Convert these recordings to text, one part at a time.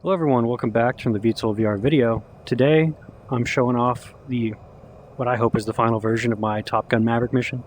Hello everyone, welcome back to the VTOL VR video. Today I'm showing off what I hope is the final version of my Gun Maverick mission.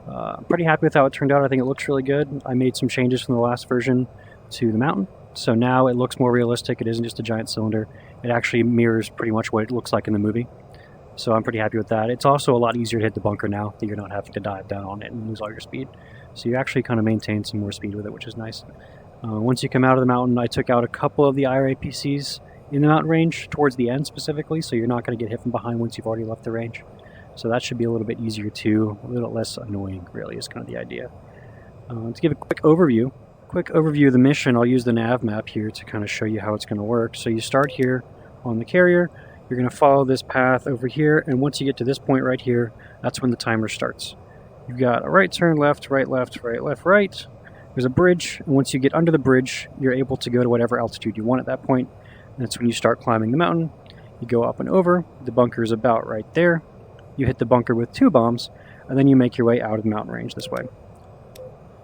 I'm pretty happy with how it turned out. I think it looks really good. I made some changes from the last version to the mountain, so now it looks more realistic. It isn't just a giant cylinder. It actually mirrors pretty much what it looks like in the movie. So I'm pretty happy with that. It's also a lot easier to hit the bunker now that you're not having to dive down on it and lose all your speed. So you actually kind of maintain some more speed with it, which is nice. Once you come out of the mountain, I took out a couple of the IRA PCs in the mountain range towards the end specifically, so you're not going to get hit from behind once you've already left the range. So that should be a little bit easier too, a little less annoying really is kind of the idea. To give a quick overview of the mission, I'll use the nav map here to kind of show you how it's going to work. So you start here on the carrier, you're going to follow this path over here, and once you get to this point right here, that's when the timer starts. You've got a right turn, left, right, left, right, left, right. There's a bridge, and once you get under the bridge, you're able to go to whatever altitude you want at that point. And that's when you start climbing the mountain. You go up and over. The bunker is about right there. You hit the bunker with 2 bombs, and then you make your way out of the mountain range this way.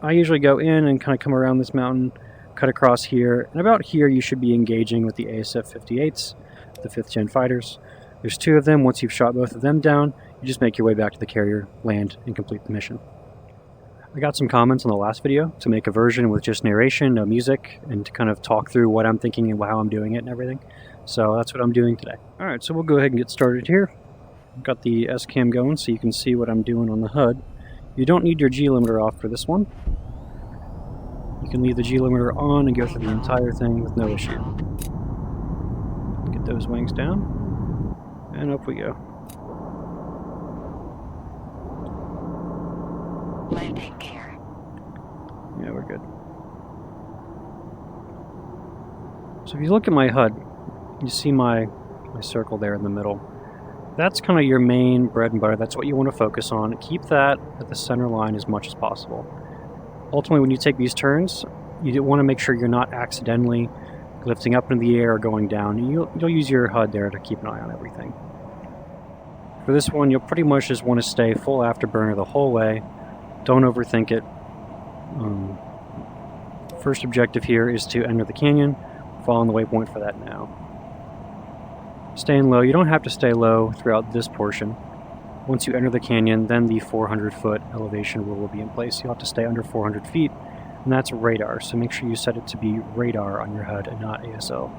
I usually go in and kind of come around this mountain, cut across here, and about here you should be engaging with the ASF-58s, the 5th gen fighters. There's 2 of them. Once you've shot both of them down, you just make your way back to the carrier, land, and complete the mission. I got some comments on the last video to make a version with just narration, no music, and to kind of talk through what I'm thinking and how I'm doing it and everything. So that's what I'm doing today. Alright, so we'll go ahead and get started here. I've got the S-cam going so you can see what I'm doing on the HUD. You don't need your G-limiter off for this one. You can leave the G-limiter on and go through the entire thing with no issue. Get those wings down, and up we go. Landing gear. Yeah, we're good. So if you look at my HUD, you see my circle there in the middle. That's kind of your main bread and butter. That's what you want to focus on. Keep that at the center line as much as possible. Ultimately, when you take these turns, you want to make sure you're not accidentally lifting up into the air or going down. You'll use your HUD there to keep an eye on everything. For this one, you'll pretty much just want to stay full afterburner the whole way. Don't overthink it. First objective here is to enter the canyon. Following the waypoint for that now. Staying low. You don't have to stay low throughout this portion. Once you enter the canyon, then the 400-foot elevation rule will be in place. You'll have to stay under 400 feet, and that's radar. So make sure you set it to be radar on your HUD and not ASL.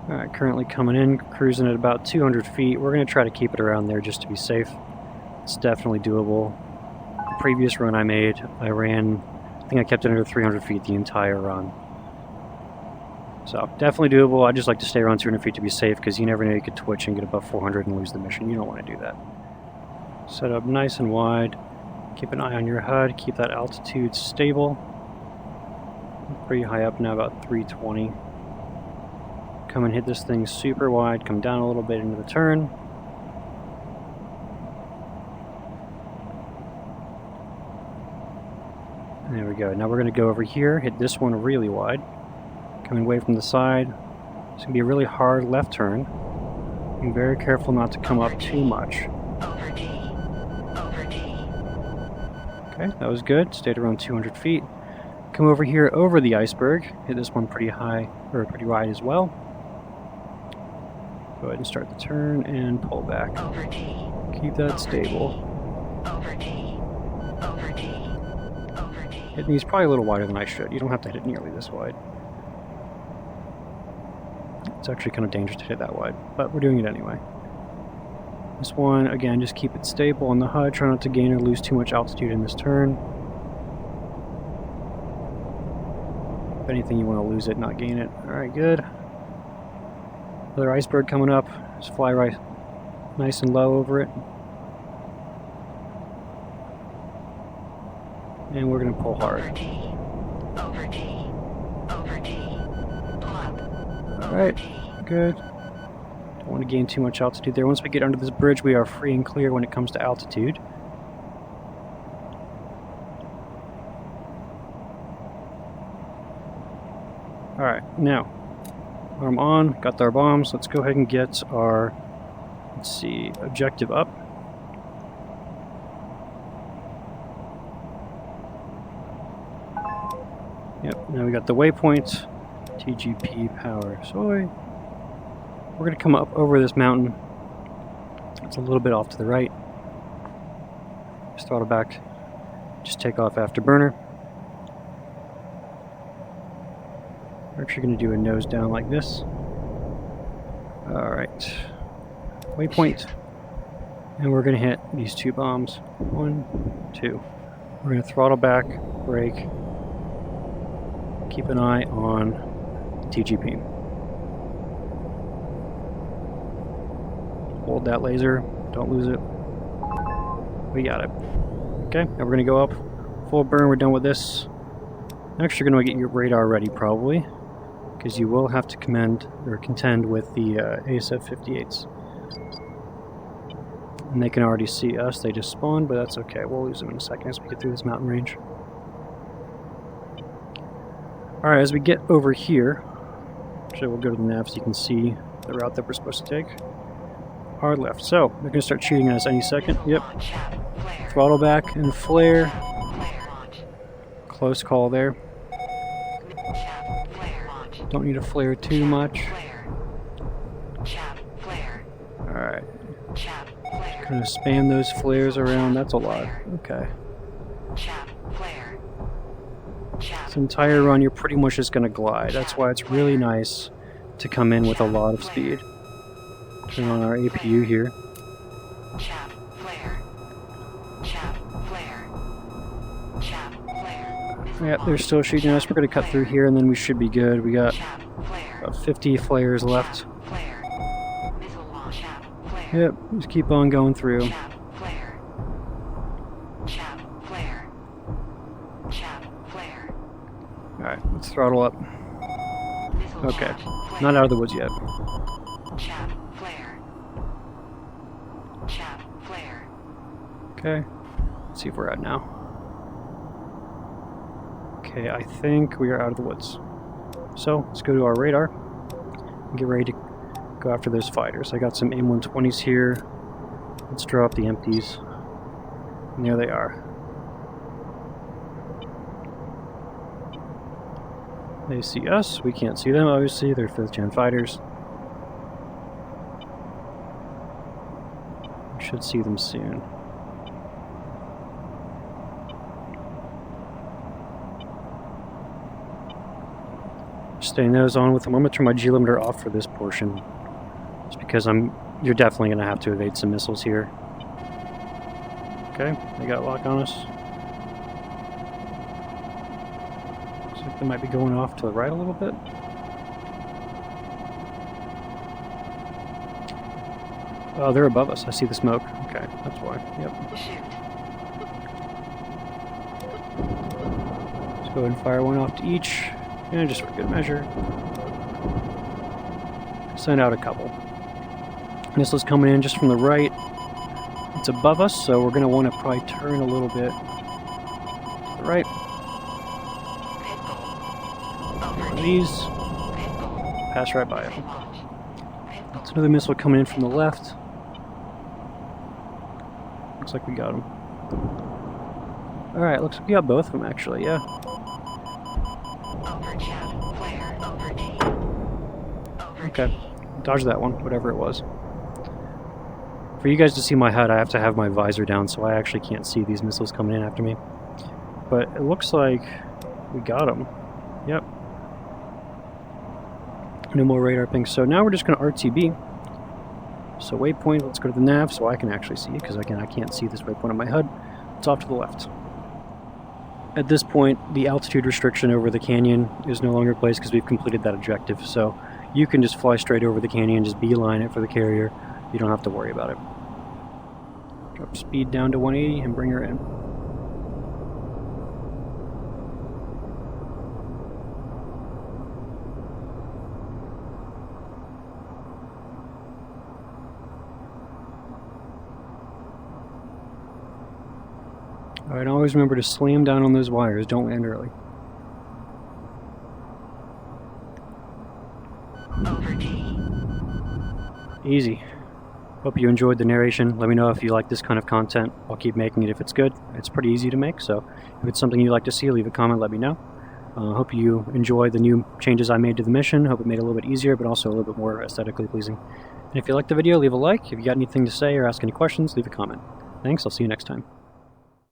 Alright, currently coming in, cruising at about 200 feet. We're going to try to keep it around there just to be safe. It's definitely doable. The previous run I made, I think I kept it under 300 feet the entire run. So, definitely doable. I just like to stay around 200 feet to be safe because you never know, you could twitch and get above 400 and lose the mission. You don't want to do that. Set up nice and wide. Keep an eye on your HUD. Keep that altitude stable. Pretty high up now, about 320. Come and hit this thing super wide, come down a little bit into the turn. There we go. Now we're going to go over here, hit this one really wide. Coming away from the side. It's going to be a really hard left turn. Be very careful not to come up too much. Okay, that was good. Stayed around 200 feet. Come over here over the iceberg. Hit this one pretty high, or pretty wide as well. Go ahead and start the turn and pull back. Keep that stable. Hitting these probably a little wider than I should. You don't have to hit it nearly this wide. It's actually kind of dangerous to hit that wide, but we're doing it anyway. This one, again, just keep it stable on the HUD. Try not to gain or lose too much altitude in this turn. If anything, you want to lose it, not gain it. Alright, good. Another iceberg coming up. Just fly right nice and low over it. And we're going to pull hard. Alright, good. Don't want to gain too much altitude there. Once we get under this bridge, we are free and clear when it comes to altitude. Alright, now, Arm on, got our bombs. Let's go ahead and get our, let's see, objective up. Yep, now we got the waypoint, TGP power soy. We're going to come up over this mountain. It's a little bit off to the right. Just throttle back, just take off afterburner. We're actually going to do a nose down like this. Alright, waypoint. And we're going to hit these 2 bombs. 1, 2. We're going to throttle back, brake. Keep an eye on TGP. Hold that laser, don't lose it. We got it. Okay, now we're going to go up. Full burn, we're done with this. Next you're going to get your radar ready probably, because you will have to contend with the ASF-58s. And they can already see us, they just spawned, but that's okay. We'll lose them in a second as we get through this mountain range. Alright, as we get over here, actually we'll go to the nav so you can see the route that we're supposed to take. Hard left. So, they're going to start shooting at us any second. Yep. Throttle back and flare. Close call there. Don't need to flare too much. Alright. Kind of spam those flares around. That's a lot. Okay. This entire run, you're pretty much just going to glide. That's why it's really nice to come in with a lot of speed. Turn on our APU here. Yep, they're still shooting us. We're going to cut through here and then we should be good. We got about 50 flares left. Yep, just keep on going through. Alright, let's throttle up. Okay, not out of the woods yet. Okay, let's see if we're out now. Okay, I think we are out of the woods. So, let's go to our radar and get ready to go after those fighters. I got some AIM-120s here. Let's draw up the empties. And there they are. They see us. We can't see them, obviously. They're 5th-gen fighters. We should see them soon. Staying those on with them. I'm going to turn my G limiter off for this portion. Just because you're definitely going to have to evade some missiles here. Okay, they got lock on us. Looks like they might be going off to the right a little bit. Oh, they're above us. I see the smoke. Okay, that's why. Yep. Let's go ahead and fire one off to each. And just for good measure, send out a couple. Missile's coming in just from the right. It's above us, so we're going to want to probably turn a little bit to the right. These pass right by it. That's another missile coming in from the left. Looks like we got them. Alright, looks like we got both of them actually, yeah. Okay, dodge that one, whatever it was. For you guys to see my HUD, I have to have my visor down, so I actually can't see these missiles coming in after me. But it looks like we got them. Yep. No more radar pings. So now we're just going to RTB. So waypoint, let's go to the nav so I can actually see it, because again, I can't see this waypoint on my HUD. It's off to the left. At this point, the altitude restriction over the canyon is no longer in place because we've completed that objective. So you can just fly straight over the canyon, just beeline it for the carrier. You don't have to worry about it. Drop speed down to 180 and bring her in. Alright, always remember to slam down on those wires. Don't land early. property. Easy. Hope you enjoyed the narration. Let me know if you like this kind of content. I'll keep making it if it's good. It's pretty easy to make, so if it's something you'd like to see, leave a comment, let me know. Hope you enjoy the new changes I made to the mission. Hope it made it a little bit easier, but also a little bit more aesthetically pleasing. And if you liked the video, leave a like. If you got anything to say or ask any questions, leave a comment. Thanks, I'll see you next time.